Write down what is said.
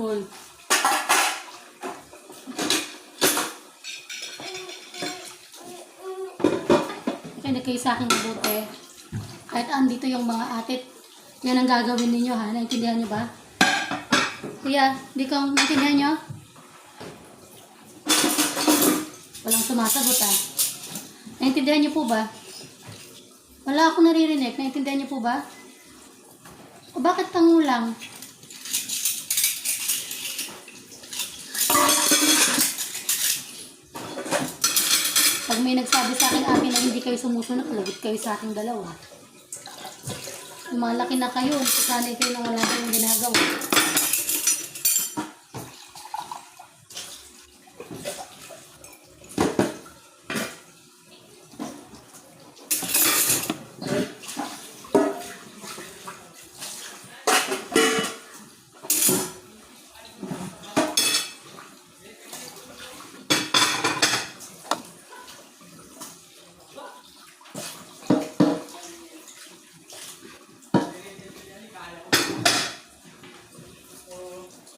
careful. Kaya kayo sa akin mabuti. Kahit andito yung mga atit, yan ang gagawin ninyo ha. Naintindihan nyo ba? Kuya, di ka naintindihan nyo? Walang sumasagot ha. Naintindihan nyo po ba? Wala akong naririnig. Naintindihan nyo po ba? O bakit tangulang? Pag may nagsabi sa akin na hindi kayo sumusunod, lagot kayo sa aking dalawa. Lumalaki na kayo, sanay kayo na wala kayong ginagawa.